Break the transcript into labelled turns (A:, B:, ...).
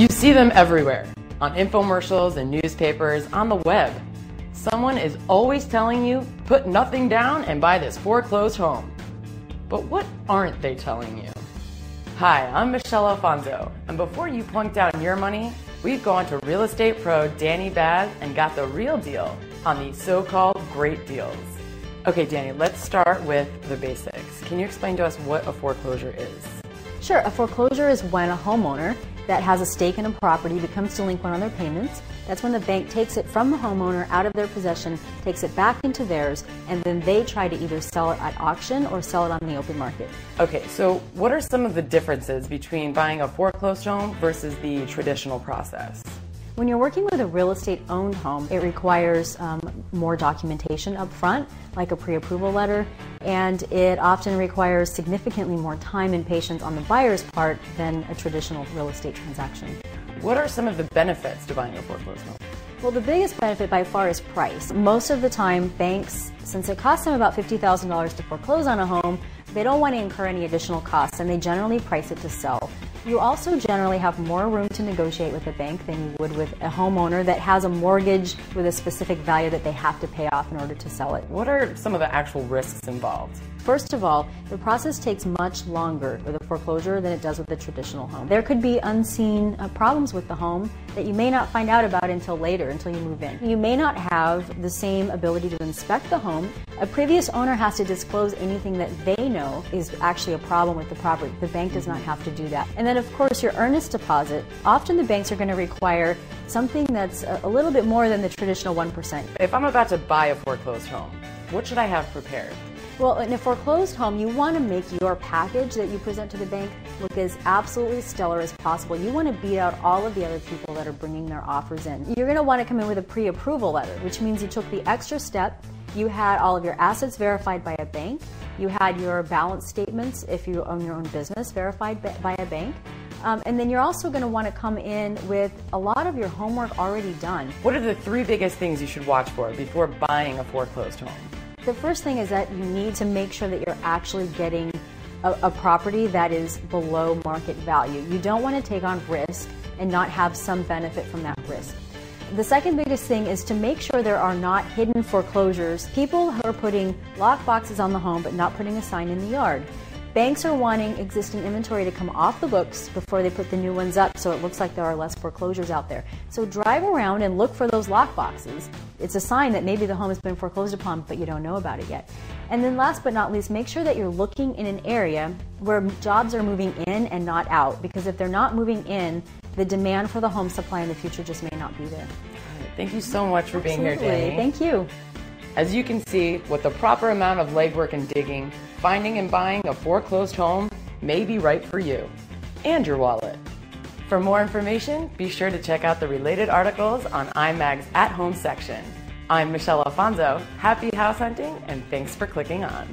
A: You see them everywhere, on infomercials and newspapers, on the web. Someone is always telling you, put nothing down and buy this foreclosed home. But what aren't they telling you? Hi, I'm Michelle Alfonso, and before you plunk down your money, we've gone to real estate pro Dani Babb and got the real deal on these so-called great deals. Okay, Dani, let's start with the basics. Can you explain to us what a foreclosure is?
B: Sure, a foreclosure is when a homeowner that has a stake in a property becomes delinquent on their payments. That's when the bank takes it from the homeowner out of their possession, takes it back into theirs, and then they try to either sell it at auction or sell it on the open market.
A: Okay, so what are some of the differences between buying a foreclosed home versus the traditional process?
B: When you're working with a real estate owned home, it requires more documentation up front, like a pre-approval letter, and it often requires significantly more time and patience on the buyer's part than a traditional real estate transaction.
A: What are some of the benefits to buying a foreclosed home?
B: Well, the biggest benefit by far is price. Most of the time, banks, since it costs them about $50,000 to foreclose on a home, they don't want to incur any additional costs, and they generally price it to sell. You also generally have more room to negotiate with a bank than you would with a homeowner that has a mortgage with a specific value that they have to pay off in order to sell it.
A: What are some of the actual risks involved?
B: First of all, the process takes much longer with a foreclosure than it does with a traditional home. There could be unseen problems with the home that you may not find out about until later, until you move in. You may not have the same ability to inspect the home. A previous owner has to disclose anything that they know is actually a problem with the property. The bank does not have to do that. And then, of course, your earnest deposit. Often the banks are going to require something that's a little bit more than the traditional 1%.
A: If I'm about to buy a foreclosed home, what should I have prepared?
B: Well, in a foreclosed home, you want to make your package that you present to the bank look as absolutely stellar as possible. You want to beat out all of the other people that are bringing their offers in. You're going to want to come in with a pre-approval letter, which means you took the extra step. You had all of your assets verified by a bank. You had your balance statements, if you own your own business, verified by a bank. And then you're also going to want to come in with a lot of your homework already done.
A: What are the 3 biggest things you should watch for before buying a foreclosed home?
B: The first thing is that you need to make sure that you're actually getting a property that is below market value. You don't want to take on risk and not have some benefit from that risk. The second biggest thing is to make sure there are not hidden foreclosures. People who are putting lock boxes on the home but not putting a sign in the yard. Banks are wanting existing inventory to come off the books before they put the new ones up, so it looks like there are less foreclosures out there. So drive around and look for those lock boxes. It's a sign that maybe the home has been foreclosed upon, but you don't know about it yet. And then last but not least, make sure that you're looking in an area where jobs are moving in and not out, because if they're not moving in, the demand for the home supply in the future just may not be there.
A: Thank you so much for being here, Dani.
B: Thank you.
A: As you can see, with the proper amount of legwork and digging, finding and buying a foreclosed home may be right for you and your wallet. For more information, be sure to check out the related articles on iMag's At Home section. I'm Michelle Alfonso. Happy house hunting, and thanks for clicking on.